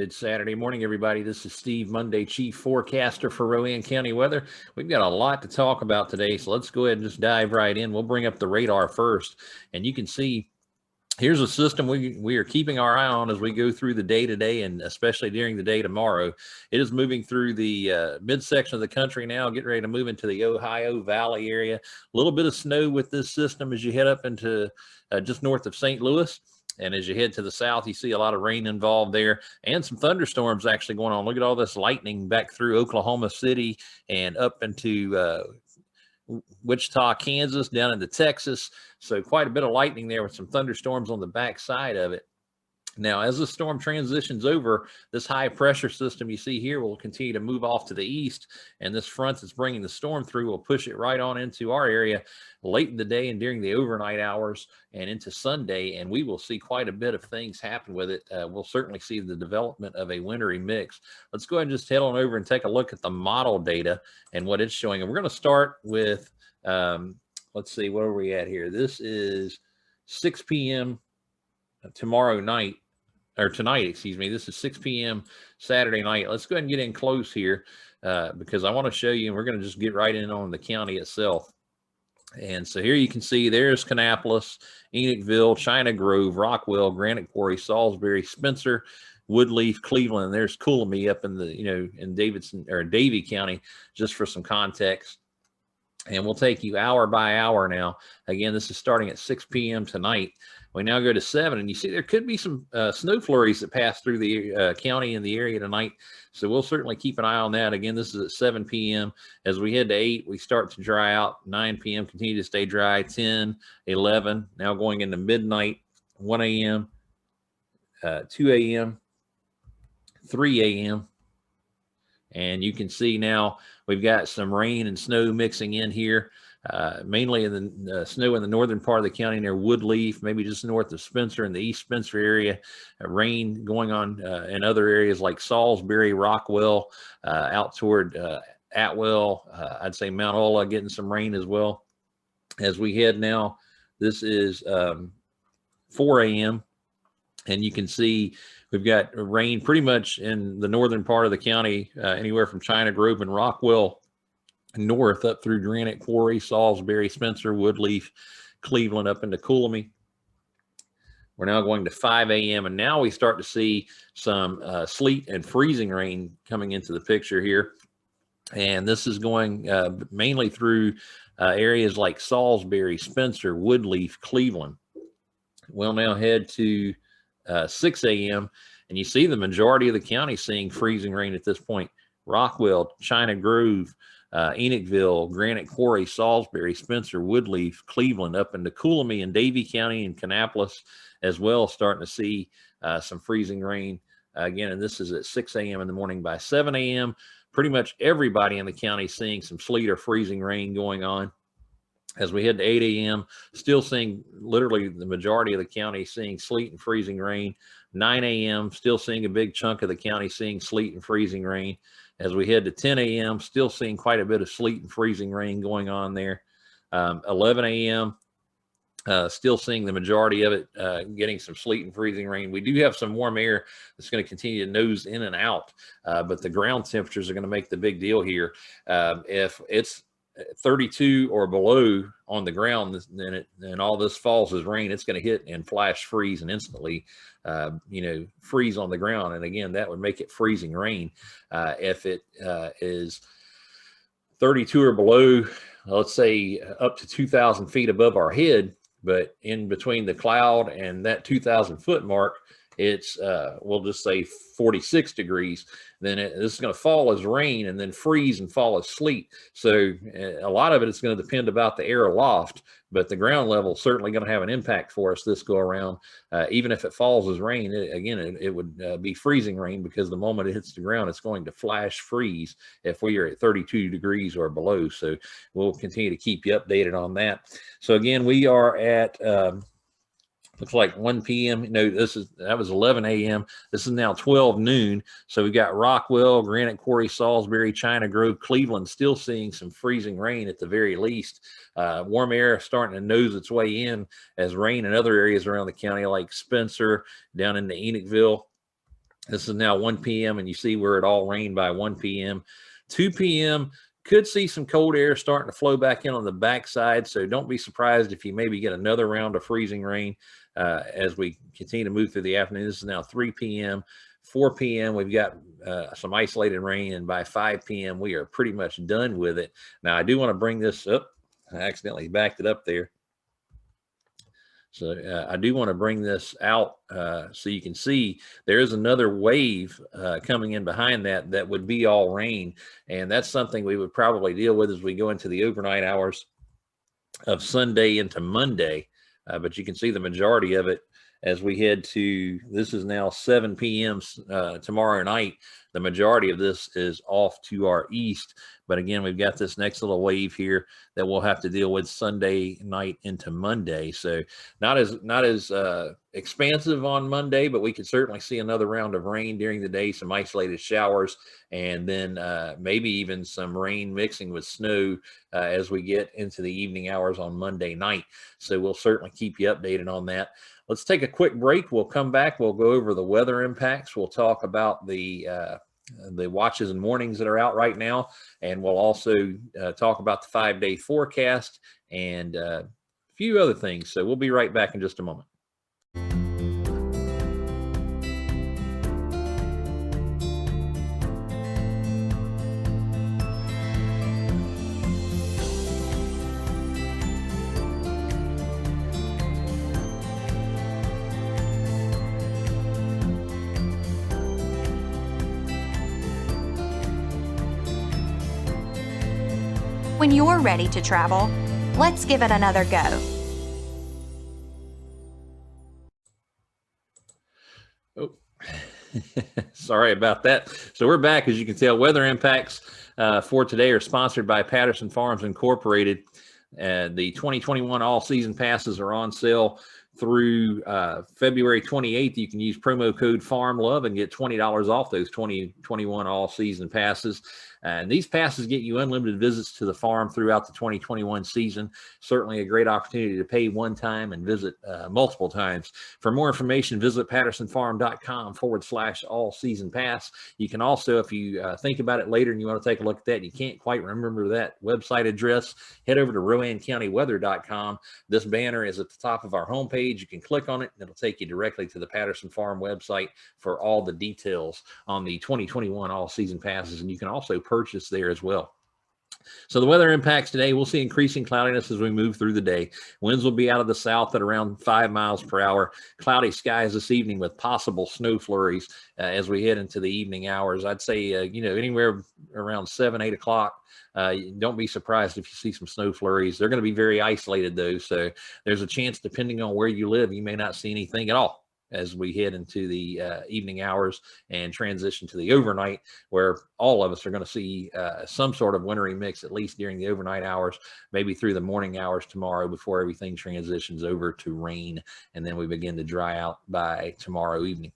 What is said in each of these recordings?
Good Saturday morning, everybody. This is Steve Monday, Chief Forecaster for Rowan County Weather. We've got a lot to talk about today, so let's go ahead and just dive right in. We'll bring up the radar first, and you can see here's a system we are keeping our eye on as we go through the day today, and especially during the day tomorrow. It is moving through the midsection of the country now, getting ready to move into the Ohio Valley area. A little bit of snow with this system as you head up into just north of St. Louis. And as you head to the south, you see a lot of rain involved there and some thunderstorms actually going on. Look at all this lightning back through Oklahoma City and up into Wichita, Kansas, down into Texas. So quite a bit of lightning there with some thunderstorms on the back side of it. Now, as the storm transitions over, this high pressure system you see here will continue to move off to the east, and this front that's bringing the storm through will push it right on into our area late in the day and during the overnight hours and into Sunday, and we will see quite a bit of things happen with it. We'll certainly see the development of a wintry mix. Let's go ahead and just head on over and take a look at the model data and what it's showing. And we're going to start with, let's see, where are we at here? This is 6 p.m. tomorrow night, or tonight, excuse me. This is 6 p.m. Saturday night. Let's go ahead and get in close here because I want to show you, and we're going to just get right in on the county itself. And so here you can see there's Kannapolis, Enochville, China Grove, Rockwell, Granite Quarry, Salisbury, Spencer, Woodleaf, Cleveland. There's Coolamy up in the, in Davidson or Davie County, just for some context. And we'll take you hour by hour now. Again, this is starting at 6 p.m. tonight. We now go to 7, and you see there could be some snow flurries that pass through the county and the area tonight. So we'll certainly keep an eye on that. Again, this is at 7 p.m. As we head to 8, we start to dry out. 9 p.m., continue to stay dry. 10, 11, now going into midnight. 1 a.m., 2 a.m., 3 a.m., and you can see now we've got some rain and snow mixing in here, mainly in the snow in the northern part of the county near Woodleaf, maybe just north of Spencer in the East Spencer area. Rain going on in other areas like Salisbury, Rockwell, out toward Atwell. I'd say Mount Ola getting some rain as well. As we head now, this is 4 a.m., and you can see we've got rain pretty much in the northern part of the county, anywhere from China Grove and Rockwell north up through Granite Quarry, Salisbury, Spencer, Woodleaf, Cleveland, up into Coolamy. We're now going to 5 a.m., and now we start to see some sleet and freezing rain coming into the picture here. And this is going mainly through areas like Salisbury, Spencer, Woodleaf, Cleveland. We'll now head to 6 a.m., and you see the majority of the county seeing freezing rain at this point. Rockwell, China Grove, Enochville, Granite Quarry, Salisbury, Spencer, Woodleaf, Cleveland, up into Coolamy and Davie County and Kannapolis as well, starting to see some freezing rain again. And this is at 6 a.m. in the morning. By 7 a.m., pretty much everybody in the county seeing some sleet or freezing rain going on. As we head to 8 a.m., still seeing literally the majority of the county seeing sleet and freezing rain. 9 a.m., still seeing a big chunk of the county seeing sleet and freezing rain. As we head to 10 a.m., still seeing quite a bit of sleet and freezing rain going on there. 11 a.m., still seeing the majority of it getting some sleet and freezing rain. We do have some warm air that's going to continue to nose in and out, but the ground temperatures are going to make the big deal here. If it's 32 or below on the ground, then all this falls as rain, it's going to hit and flash freeze and instantly freeze on the ground. And again, that would make it freezing rain. If it is 32 or below, let's say up to 2,000 feet above our head, but in between the cloud and that 2,000 foot mark, it's we'll just say 46 degrees, then this is going to fall as rain and then freeze and fall as sleet. So a lot of it is going to depend about the air aloft, but the ground level is certainly going to have an impact for us this go around. Even if it falls as rain, it would be freezing rain, because the moment it hits the ground, it's going to flash freeze if we are at 32 degrees or below. So we'll continue to keep you updated on that. So again, we are at looks like 1 p.m. That was 11 a.m. This is now 12 noon. So we've got Rockwell, Granite Quarry, Salisbury, China Grove, Cleveland still seeing some freezing rain at the very least. Warm air starting to nose its way in as rain in other areas around the county like Spencer, down into Enochville, This is now 1 p.m. and you see where it all rained by 1 p.m. 2 p.m. could see some cold air starting to flow back in on the backside. So don't be surprised if you maybe get another round of freezing rain as we continue to move through the afternoon. This is now 3 p.m. 4 p.m. we've got some isolated rain, and by 5 p.m. we are pretty much done with it. Now I do want to bring this up. I accidentally backed it up there. So I do want to bring this out so you can see there is another wave coming in behind that would be all rain. And that's something we would probably deal with as we go into the overnight hours of Sunday into Monday. But you can see the majority of it as we head to, this is now 7 p.m. Tomorrow night. The majority of this is off to our east. But again, we've got this next little wave here that we'll have to deal with Sunday night into Monday. So not as expansive on Monday, but we could certainly see another round of rain during the day, some isolated showers, and then maybe even some rain mixing with snow as we get into the evening hours on Monday night. So we'll certainly keep you updated on that. Let's take a quick break. We'll come back. We'll go over the weather impacts. We'll talk about the watches and warnings that are out right now. And we'll also talk about the 5-day forecast and a few other things. So we'll be right back in just a moment. When you're ready to travel, let's give it another go. Oh, sorry about that. So we're back. As you can tell, weather impacts for today are sponsored by Patterson Farms Incorporated. The 2021 all-season passes are on sale through February 28th. You can use promo code FARMLOVE and get $20 off those 2021 all-season passes. And these passes get you unlimited visits to the farm throughout the 2021 season. Certainly a great opportunity to pay one time and visit multiple times. For more information, visit pattersonfarm.com/all-season pass. You can also, if you think about it later and you want to take a look at that and you can't quite remember that website address, head over to RowanCountyWeather.com. This banner is at the top of our homepage. You can click on it and it'll take you directly to the Patterson Farm website for all the details on the 2021 all-season passes. And you can also purchase there as well. So the weather impacts today, we'll see increasing cloudiness as we move through the day. Winds will be out of the south at around 5 miles per hour. Cloudy skies this evening with possible snow flurries as we head into the evening hours. I'd say, anywhere around 7, 8 o'clock. Don't be surprised if you see some snow flurries. They're going to be very isolated though. So there's a chance, depending on where you live, you may not see anything at all as we head into the evening hours and transition to the overnight, where all of us are going to see some sort of wintry mix, at least during the overnight hours, maybe through the morning hours tomorrow before everything transitions over to rain. And then we begin to dry out by tomorrow evening.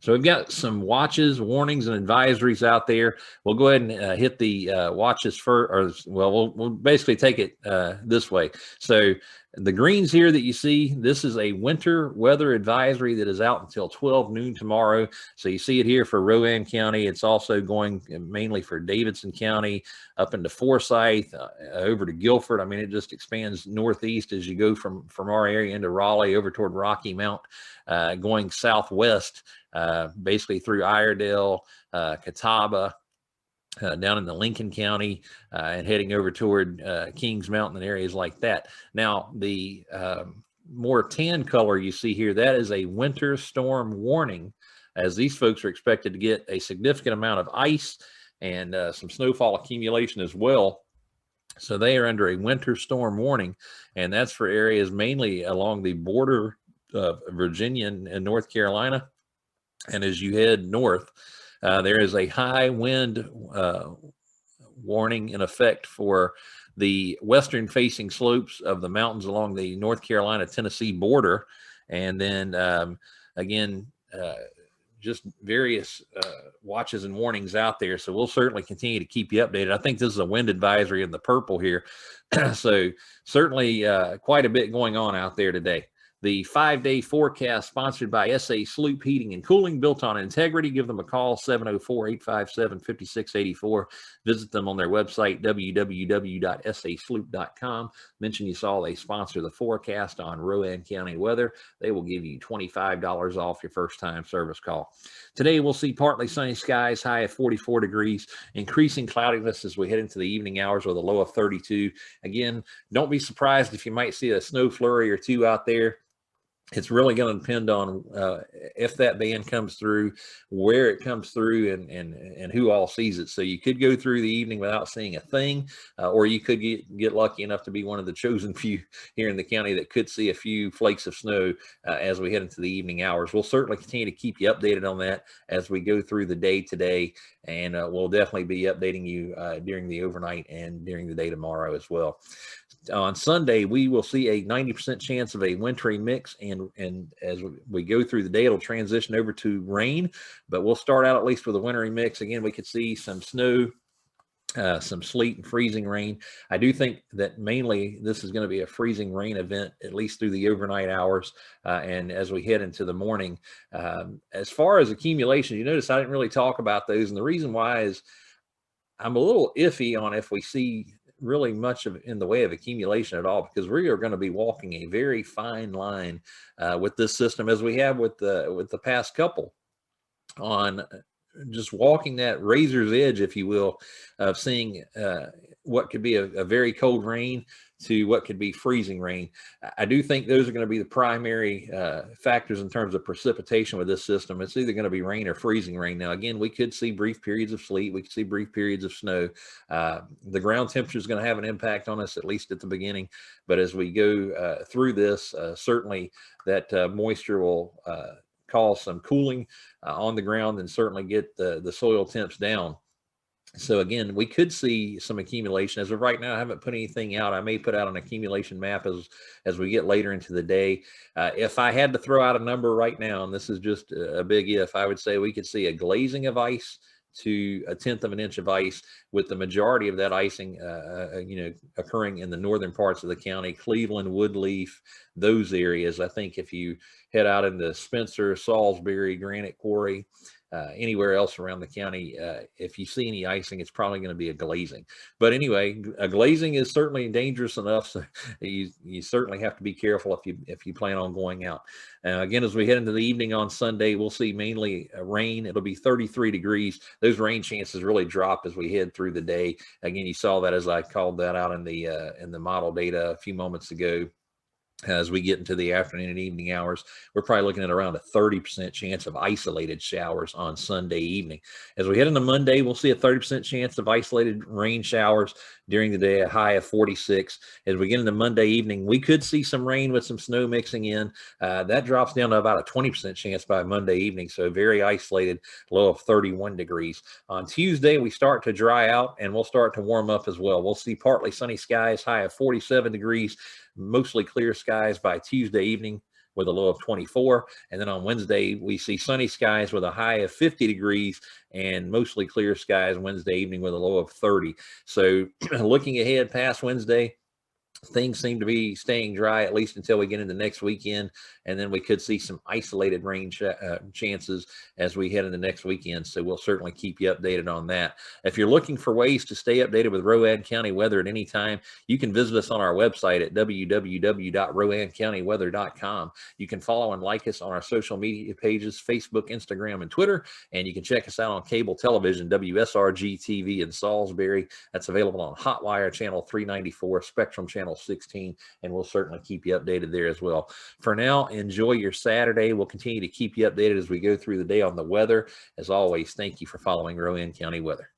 So we've got some watches, warnings, and advisories out there. We'll go ahead and hit the watches first, we'll basically take it this way. So the greens here that you see, this is a winter weather advisory that is out until 12 noon tomorrow. So you see it here for Rowan County. It's also going mainly for Davidson County, up into Forsyth, over to Guilford. I mean, it just expands northeast as you go from our area into Raleigh over toward Rocky Mount, going southwest, basically through Iredell, Catawba, down in the Lincoln County, and heading over toward Kings Mountain and areas like that. Now, the more tan color you see here, that is a winter storm warning, as these folks are expected to get a significant amount of ice and some snowfall accumulation as well. So they are under a winter storm warning, and that's for areas mainly along the border of Virginia and North Carolina. And as you head north, there is a high wind warning in effect for the western facing slopes of the mountains along the North Carolina-Tennessee border. And then again, just various watches and warnings out there. So we'll certainly continue to keep you updated. I think this is a wind advisory in the purple here. So certainly quite a bit going on out there today. The 5-day forecast sponsored by SA Sloop Heating and Cooling, built on integrity. Give them a call, 704-857-5684. Visit them on their website, www.sasloop.com. Mention you saw they sponsor the forecast on Rowan County Weather. They will give you $25 off your first-time service call. Today, we'll see partly sunny skies, high of 44 degrees, increasing cloudiness as we head into the evening hours with a low of 32. Again, don't be surprised if you might see a snow flurry or two out there. It's really going to depend on if that band comes through, where it comes through, and who all sees it. So you could go through the evening without seeing a thing, or you could get lucky enough to be one of the chosen few here in the county that could see a few flakes of snow as we head into the evening hours. We'll certainly continue to keep you updated on that as we go through the day today, and we'll definitely be updating you during the overnight and during the day tomorrow as well. On Sunday, we will see a 90% chance of a wintry mix, and as we go through the day, it'll transition over to rain, but we'll start out at least with a wintry mix. Again, we could see some snow, some sleet and freezing rain. I do think that mainly this is going to be a freezing rain event, at least through the overnight hours, and as we head into the morning. As far as accumulation, you notice I didn't really talk about those, and the reason why is I'm a little iffy on if we see really much of in the way of accumulation at all, because we are going to be walking a very fine line with this system, as we have with the past couple, on just walking that razor's edge, if you will, of seeing what could be a very cold rain to what could be freezing rain. I do think those are going to be the primary factors in terms of precipitation with this system. It's either going to be rain or freezing rain. Now, again, we could see brief periods of sleet. We could see brief periods of snow. The ground temperature is going to have an impact on us, at least at the beginning. But as we go through this, certainly that moisture will cause some cooling on the ground and certainly get the soil temps down. So again, we could see some accumulation. As of right now, I haven't put anything out. I may put out an accumulation map as we get later into the day. If I had to throw out a number right now, and this is just a big if, I would say we could see a glazing of ice to 1/10 of an inch of ice, with the majority of that icing, occurring in the northern parts of the county, Cleveland, Woodleaf, those areas. I think if you head out into Spencer, Salisbury, Granite Quarry, anywhere else around the county, if you see any icing, it's probably going to be a glazing. But anyway, a glazing is certainly dangerous enough, so you certainly have to be careful if you plan on going out. Again, as we head into the evening on Sunday, we'll see mainly rain. It'll be 33 degrees. Those rain chances really drop as we head through the day. Again, you saw that as I called that out in the model data a few moments ago. As we get into the afternoon and evening hours, we're probably looking at around a 30% chance of isolated showers on Sunday evening. As we head into Monday, we'll see a 30% chance of isolated rain showers during the day, a high of 46. As we get into Monday evening, we could see some rain with some snow mixing in. That drops down to about a 20% chance by Monday evening, so very isolated, low of 31 degrees. On Tuesday, we start to dry out, and we'll start to warm up as well. We'll see partly sunny skies, high of 47 degrees. Mostly clear skies by Tuesday evening with a low of 24. And then on Wednesday, we see sunny skies with a high of 50 degrees and mostly clear skies Wednesday evening with a low of 30. So looking ahead past Wednesday, things seem to be staying dry, at least until we get into next weekend. And then we could see some isolated rain chances as we head into next weekend. So we'll certainly keep you updated on that. If you're looking for ways to stay updated with Rowan County weather at any time, you can visit us on our website at www.rowancountyweather.com. You can follow and like us on our social media pages, Facebook, Instagram, and Twitter. And you can check us out on cable television, WSRG TV in Salisbury. That's available on Hotwire Channel 394, Spectrum Channel 16, and we'll certainly keep you updated there as well. For now, enjoy your Saturday. We'll continue to keep you updated as we go through the day on the weather. As always, thank you for following Rowan County Weather.